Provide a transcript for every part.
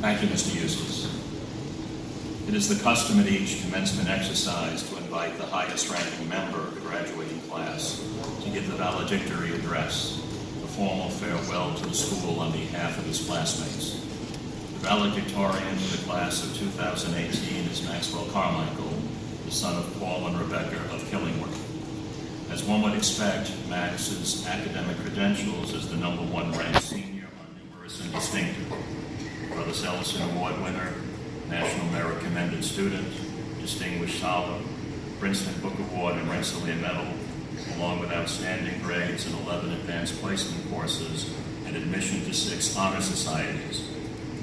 Thank you, Mr. Eustace. It is the custom at each commencement exercise to invite the highest-ranking member of the graduating class to give the valedictory address, a formal farewell to the school on behalf of his classmates. The valedictorian for the class of 2018 is Maxwell Carmichael, the son of Paul and Rebecca of Killingworth. As one would expect, Max's academic credentials as the #1 ranked senior are numerous and distinctive. Brothers Ellison Award winner, National Merit Commended Student, Distinguished Scholar, Princeton Book Award and Rensselaer Medal, along with outstanding grades in 11 advanced placement courses and admission to 6 honor societies.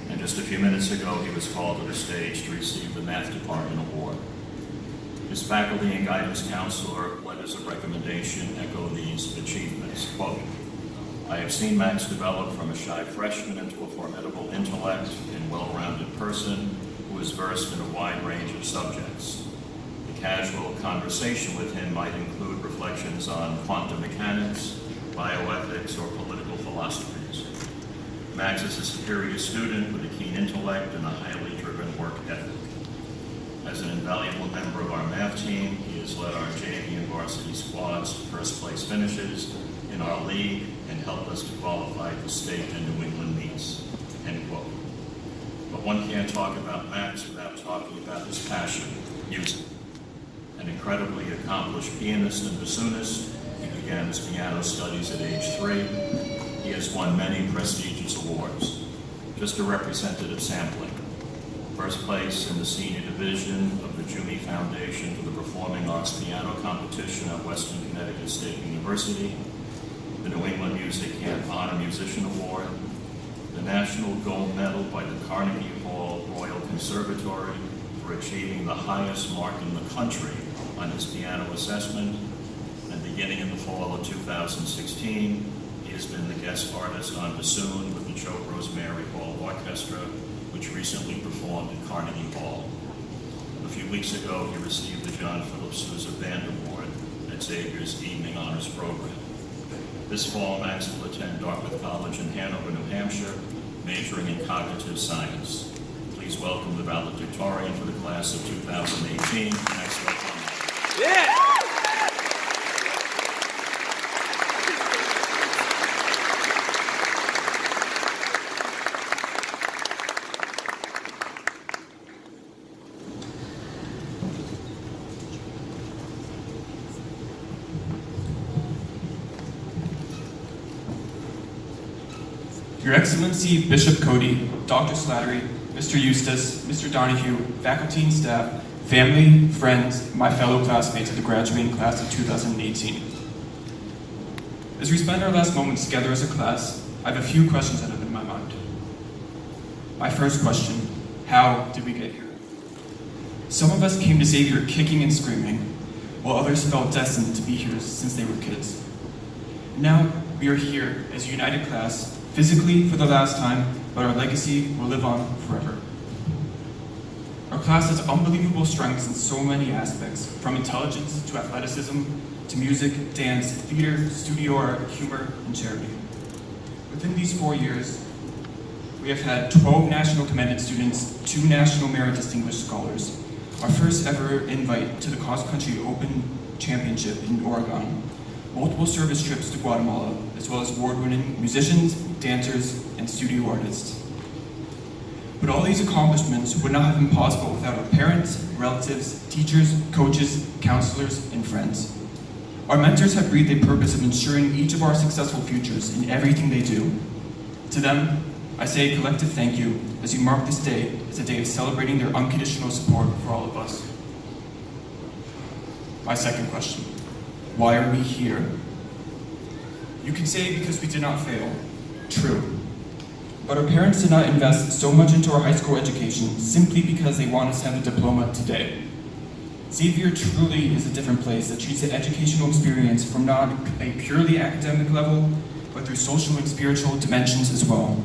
And just a few minutes ago, he was called to the stage to receive the Math Department Award. His faculty and guidance counselor letters of recommendation echo these achievements. Quote, I have seen Max develop from a shy freshman into a formidable intellect and well-rounded person who is versed in a wide range of subjects. The casual conversation with him might include reflections on quantum mechanics, bioethics, or political philosophies. Max is a superior student with a keen intellect and a highly driven work ethic. As an invaluable member of our math team, he has led our JV and varsity squads to first-place finishes in our league and helped us to qualify for state and New England meets, end quote. But one can't talk about Max without talking about his passion, music. An incredibly accomplished pianist and bassoonist, he began his piano studies at age 3. He has won many prestigious awards. Just a representative sampling. First place in the senior division of the Jumi Foundation for the Performing Arts Piano Competition at Western Connecticut State University, the New England Music and Honor Musician Award, the National Gold Medal by the Carnegie Hall Royal Conservatory for achieving the highest mark in the country on his piano assessment, and beginning in the fall of 2016, he has been the guest artist on bassoon with the Joe Rosemary Hall Orchestra, which recently performed at Carnegie Hall. A few weeks ago, he received the John Philip Sousa Band Award at Xavier's Evening Honors Program. This fall, Max will attend Dartmouth College in Hanover, New Hampshire, majoring in cognitive science. Please welcome the valedictorian for the class of 2018, Maxwell Carmichael. Yeah! Your Excellency, Bishop Cody, Dr. Slattery, Mr. Eustace, Mr. Donahue, faculty and staff, family, friends, my fellow classmates of the graduating class of 2018. As we spend our last moments together as a class, I have a few questions that have been in my mind. My first question, how did we get here? Some of us came to Xavier kicking and screaming, while others felt destined to be here since they were kids. Now, we are here as a united class, physically for the last time, but our legacy will live on forever. Our class has unbelievable strengths in so many aspects, from intelligence to athleticism, to music, dance, theater, studio art, humor, and charity. Within these 4 years, we have had 12 National Commended Students, 2 National Merit Distinguished Scholars, our first ever invite to the Cross Country Open Championship in Oregon, multiple service trips to Guatemala, as well as award-winning musicians, dancers, and studio artists. But all these accomplishments would not have been possible without our parents, relatives, teachers, coaches, counselors, and friends. Our mentors have breathed a purpose of ensuring each of our successful futures in everything they do. To them, I say a collective thank you as we mark this day as a day of celebrating their unconditional support for all of us. My second question, why are we here? You can say because we did not fail. True. But our parents did not invest so much into our high school education simply because they want us to have a diploma today. Xavier truly is a different place that treats the educational experience from not a purely academic level, but through social and spiritual dimensions as well.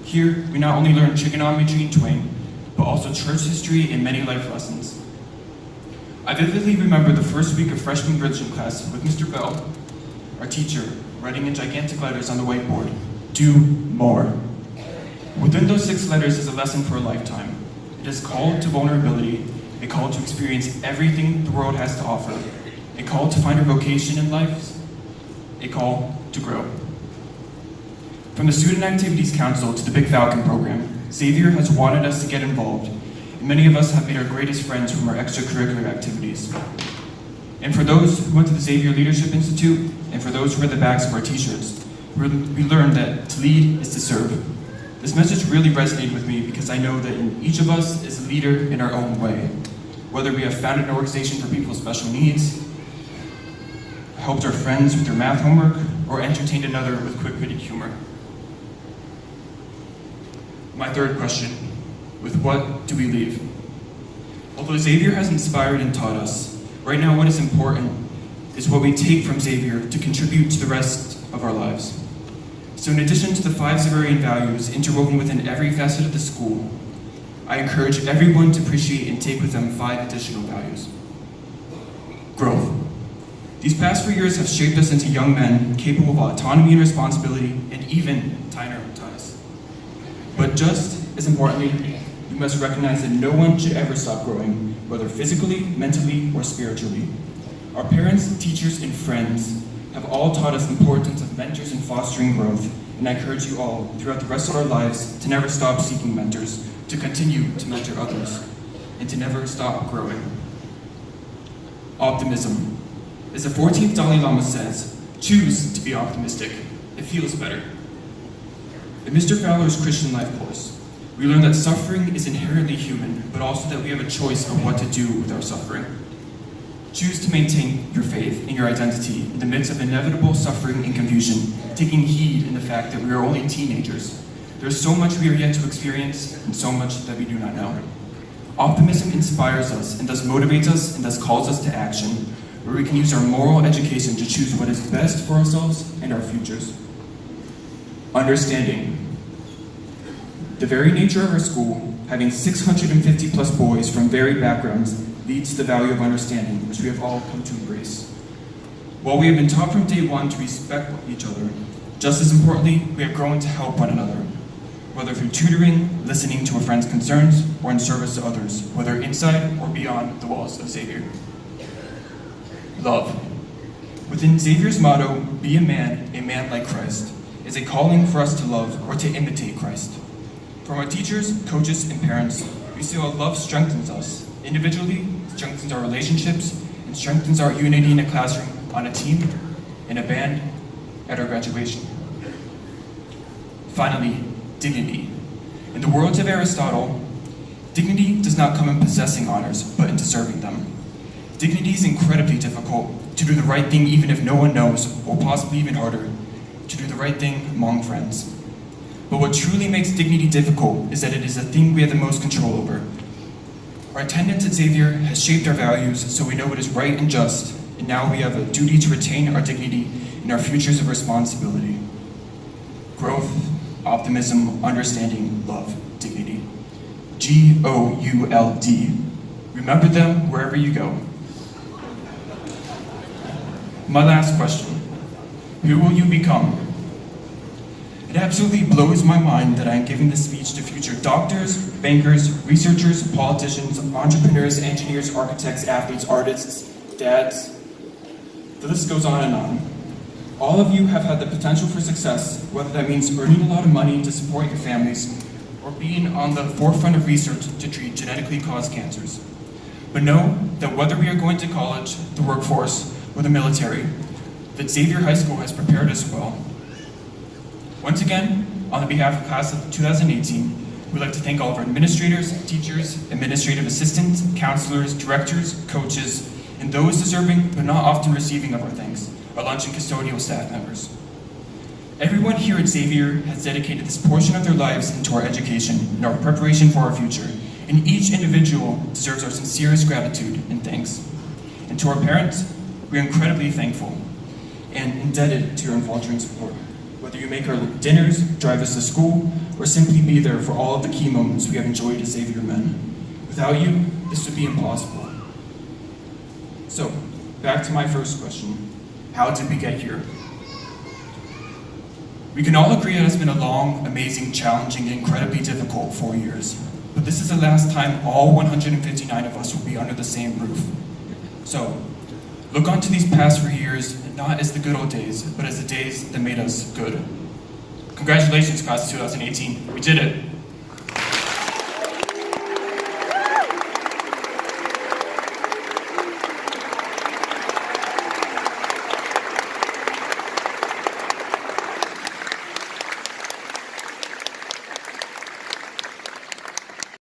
Here, we not only learn trigonometry and twang, but also church history and many life lessons. I vividly remember the first week of freshman religion class with Mr. Bell, our teacher, writing in gigantic letters on the whiteboard, "Do more." Within those 6 letters is a lesson for a lifetime. It is called to vulnerability, a call to experience everything the world has to offer, a call to find our vocation in life, a call to grow. From the Student Activities Council to the Big Falcon program, Xavier has wanted us to get involved, and many of us have made our greatest friends from our extracurricular activities. And for those who went to the Xavier Leadership Institute, and for those who read the backs of our t-shirts, we learned that to lead is to serve. This message really resonated with me because I know that in each of us is a leader in our own way. Whether we have founded an organization for people with special needs, helped our friends with their math homework, or entertained another with quick-witted humor. My third question, with what do we leave? Although Xavier has inspired and taught us, right now what is important is what we take from Xavier to contribute to the rest of our lives. So in addition to the 5 Xaverian values interwoven within every facet of the school, I encourage everyone to appreciate and take with them 5 additional values. Growth. These past 4 years have shaped us into young men capable of autonomy and responsibility, and even tying our own ties. But just as importantly, we must recognize that no one should ever stop growing, whether physically, mentally, or spiritually. Our parents, teachers, and friends have all taught us the importance of mentors and fostering growth, and I encourage you all, throughout the rest of our lives, to never stop seeking mentors, to continue to mentor others, and to never stop growing. Optimism. As the 14th Dalai Lama says, choose to be optimistic. It feels better. In Mr. Fowler's Christian life course, we learn that suffering is inherently human, but also that we have a choice of what to do with our suffering. Choose to maintain your faith and your identity in the midst of inevitable suffering and confusion, taking heed in the fact that we are only teenagers. There is so much we are yet to experience, and so much that we do not know. Optimism inspires us, and thus motivates us, and thus calls us to action, where we can use our moral education to choose what is best for ourselves and our futures. Understanding. The very nature of our school, having 650 plus boys from varied backgrounds, leads to the value of understanding, which we have all come to embrace. While we have been taught from day one to respect each other, just as importantly, we have grown to help one another, whether through tutoring, listening to a friend's concerns, or in service to others, whether inside or beyond the walls of Xavier. Love. Within Xavier's motto, be a man like Christ, is a calling for us to love or to imitate Christ. From our teachers, coaches, and parents, we see how love strengthens us. Individually, strengthens our relationships, and strengthens our unity in a classroom, on a team, in a band, at our graduation. Finally, dignity. In the words of Aristotle, dignity does not come in possessing honors, but in deserving them. Dignity is incredibly difficult, to do the right thing even if no one knows, or possibly even harder, to do the right thing among friends. But what truly makes dignity difficult is that it is the thing we have the most control over. Our attendance at Xavier has shaped our values so we know what is right and just, and now we have a duty to retain our dignity in our futures of responsibility. Growth, optimism, understanding, love, dignity. GOULD. Remember them wherever you go. My last question. Who will you become? It absolutely blows my mind that I am giving this speech to future doctors, bankers, researchers, politicians, entrepreneurs, engineers, architects, athletes, artists, dads. The list goes on and on. All of you have had the potential for success, whether that means earning a lot of money to support your families, or being on the forefront of research to treat genetically caused cancers. But know that whether we are going to college, the workforce, or the military, that Xavier High School has prepared us well. Once again, on the behalf of class of 2018, we'd like to thank all of our administrators, teachers, administrative assistants, counselors, directors, coaches, and those deserving but not often receiving of our thanks, our lunch and custodial staff members. Everyone here at Xavier has dedicated this portion of their lives into our education and our preparation for our future, and each individual deserves our sincerest gratitude and thanks. And to our parents, we are incredibly thankful and indebted to your unfaltering support. Whether you make our dinners, drive us to school, or simply be there for all of the key moments we have enjoyed as Xavier men. Without you, this would be impossible. So, back to my first question. How did we get here? We can all agree it has been a long, amazing, challenging, and incredibly difficult 4 years. But this is the last time all 159 of us will be under the same roof. So, look onto these past 4 years not as the good old days, but as the days that made us good. Congratulations, class of 2018. We did it.